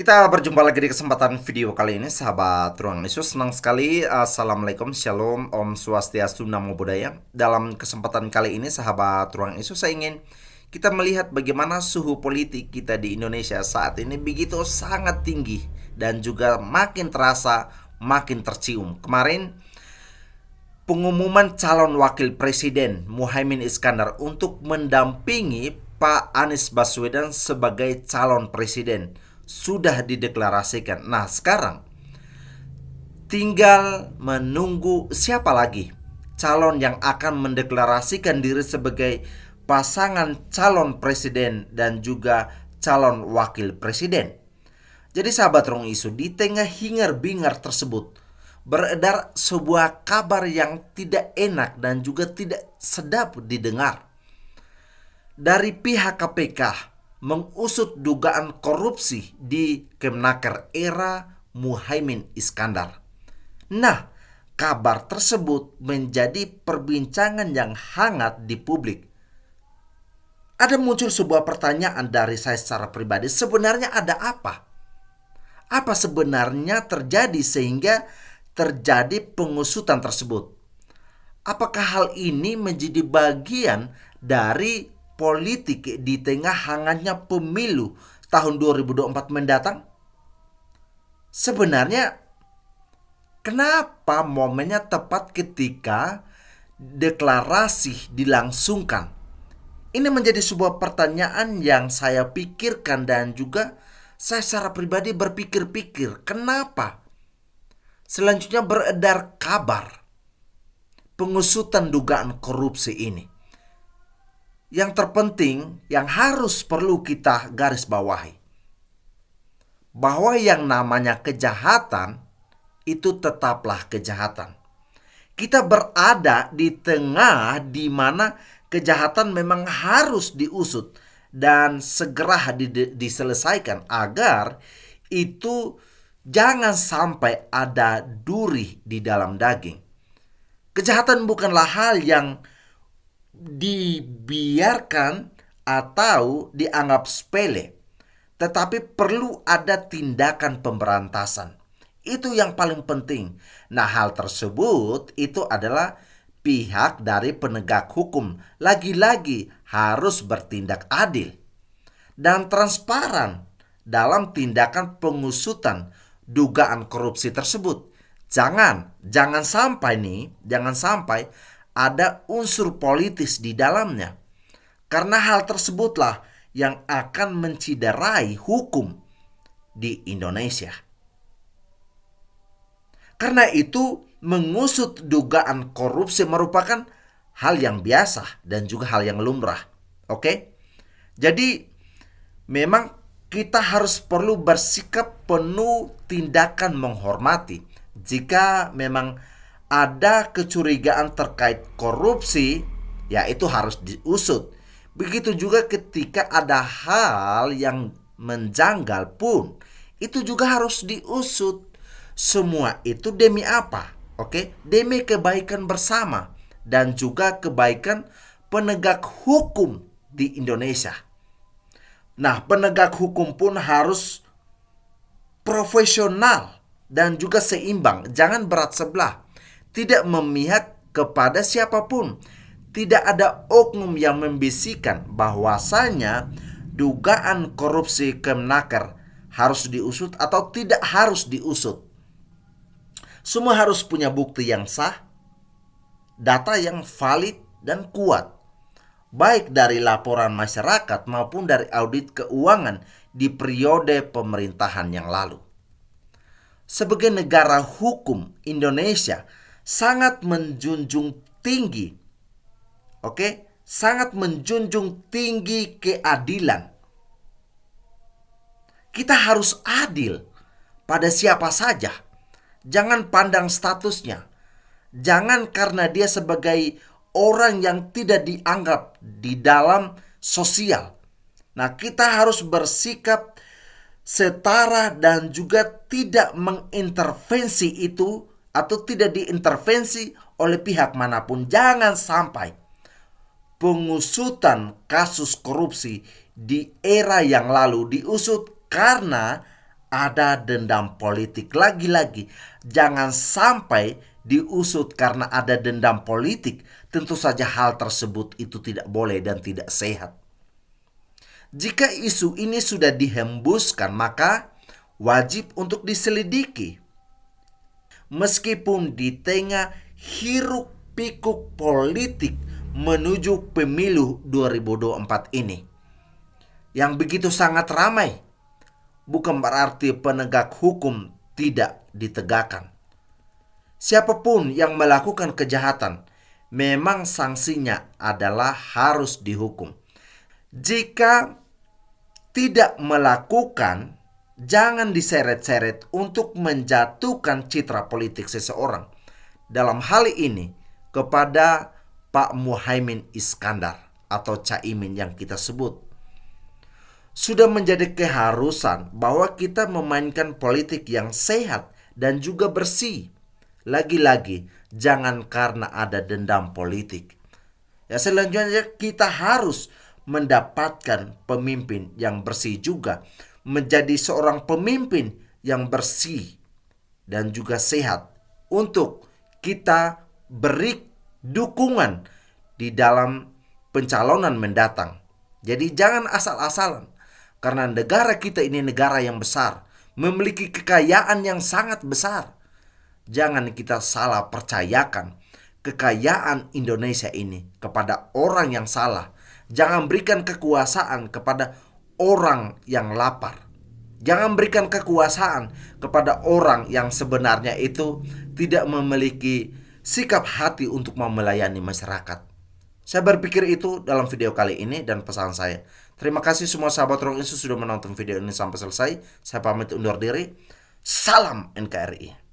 Kita berjumpa lagi di kesempatan video kali ini, sahabat Ruang Yesus. Senang sekali. Assalamualaikum, Shalom, Om Swastiastu, Namo Buddhaya. Dalam kesempatan kali ini, sahabat Ruang Yesus, saya ingin kita melihat bagaimana suhu politik kita di Indonesia saat ini begitu sangat tinggi dan juga makin terasa, makin tercium. Kemarin pengumuman calon wakil presiden Muhaimin Iskandar untuk mendampingi Pak Anies Baswedan sebagai calon presiden sudah dideklarasikan. Nah, sekarang tinggal menunggu siapa lagi calon yang akan mendeklarasikan diri sebagai pasangan calon presiden dan juga calon wakil presiden. Jadi sahabat Rong Isu, di tengah hingar-bingar tersebut beredar sebuah kabar yang tidak enak dan juga tidak sedap didengar. Dari pihak KPK mengusut dugaan korupsi di Kemnaker era Muhaimin Iskandar. Nah, kabar tersebut menjadi perbincangan yang hangat di publik. Ada muncul sebuah pertanyaan dari saya secara pribadi, sebenarnya ada apa? Apa sebenarnya terjadi sehingga terjadi pengusutan tersebut? Apakah hal ini menjadi bagian dari politik di tengah hangatnya pemilu tahun 2024 mendatang? Sebenarnya kenapa momennya tepat ketika deklarasi dilangsungkan? Ini menjadi sebuah pertanyaan yang saya pikirkan dan juga saya secara pribadi berpikir-pikir, kenapa selanjutnya beredar kabar pengusutan dugaan korupsi ini? Yang terpenting, yang harus perlu kita garis bawahi, bahwa yang namanya kejahatan itu tetaplah kejahatan. Kita berada di tengah di mana kejahatan memang harus diusut dan segera diselesaikan agar itu jangan sampai ada duri di dalam daging. Kejahatan bukanlah hal yang dibiarkan atau dianggap sepele, tetapi perlu ada tindakan pemberantasan. Itu yang paling penting. Nah, hal tersebut itu adalah pihak dari penegak hukum lagi-lagi harus bertindak adil dan transparan dalam tindakan pengusutan dugaan korupsi tersebut. Jangan sampai ada unsur politis di dalamnya. Karena hal tersebutlah yang akan menciderai hukum di Indonesia. Karena itu, mengusut dugaan korupsi merupakan hal yang biasa dan juga hal yang lumrah. Oke? Jadi, memang kita harus perlu bersikap penuh tindakan menghormati. Jika memang ada kecurigaan terkait korupsi, ya itu harus diusut. Begitu juga ketika ada hal yang menjanggal pun, itu juga harus diusut. Semua itu demi apa? Oke, demi kebaikan bersama dan juga kebaikan penegak hukum di Indonesia. Nah, penegak hukum pun harus profesional dan juga seimbang, jangan berat sebelah. Tidak memihak kepada siapapun. Tidak ada oknum yang membisikkan bahwasanya dugaan korupsi Kemnaker harus diusut atau tidak harus diusut. Semua harus punya bukti yang sah, data yang valid dan kuat, baik dari laporan masyarakat maupun dari audit keuangan di periode pemerintahan yang lalu. Sebagai negara hukum, Indonesia sangat menjunjung tinggi, sangat menjunjung tinggi keadilan. Kita harus adil pada siapa saja. Jangan pandang statusnya. Jangan karena dia sebagai orang yang tidak dianggap di dalam sosial. Nah, kita harus bersikap setara dan juga tidak mengintervensi itu atau tidak diintervensi oleh pihak manapun. Jangan sampai pengusutan kasus korupsi di era yang lalu diusut karena ada dendam politik. Lagi-lagi, jangan sampai diusut karena ada dendam politik. Tentu saja hal tersebut itu tidak boleh dan tidak sehat. Jika isu ini sudah dihembuskan, maka wajib untuk diselidiki. Meskipun di tengah hiruk pikuk politik menuju pemilu 2024 ini, yang begitu sangat ramai, bukan berarti penegak hukum tidak ditegakkan. Siapapun yang melakukan kejahatan, memang sanksinya adalah harus dihukum. Jika tidak melakukan, jangan diseret-seret untuk menjatuhkan citra politik seseorang. Dalam hal ini, kepada Pak Muhaimin Iskandar atau Caimin yang kita sebut. Sudah menjadi keharusan bahwa kita memainkan politik yang sehat dan juga bersih. Lagi-lagi, jangan karena ada dendam politik. Ya, selanjutnya kita harus mendapatkan pemimpin yang bersih juga. Menjadi seorang pemimpin yang bersih dan juga sehat untuk kita beri dukungan di dalam pencalonan mendatang. Jadi jangan asal-asalan. Karena negara kita ini negara yang besar, memiliki kekayaan yang sangat besar. Jangan kita salah percayakan kekayaan Indonesia ini kepada orang yang salah. Jangan berikan kekuasaan kepada orang yang lapar. Jangan berikan kekuasaan kepada orang yang sebenarnya itu tidak memiliki sikap hati untuk melayani masyarakat. Saya berpikir itu dalam video kali ini dan pesan saya. Terima kasih semua sahabat Rock Insu sudah menonton video ini sampai selesai. Saya pamit undur diri. Salam NKRI.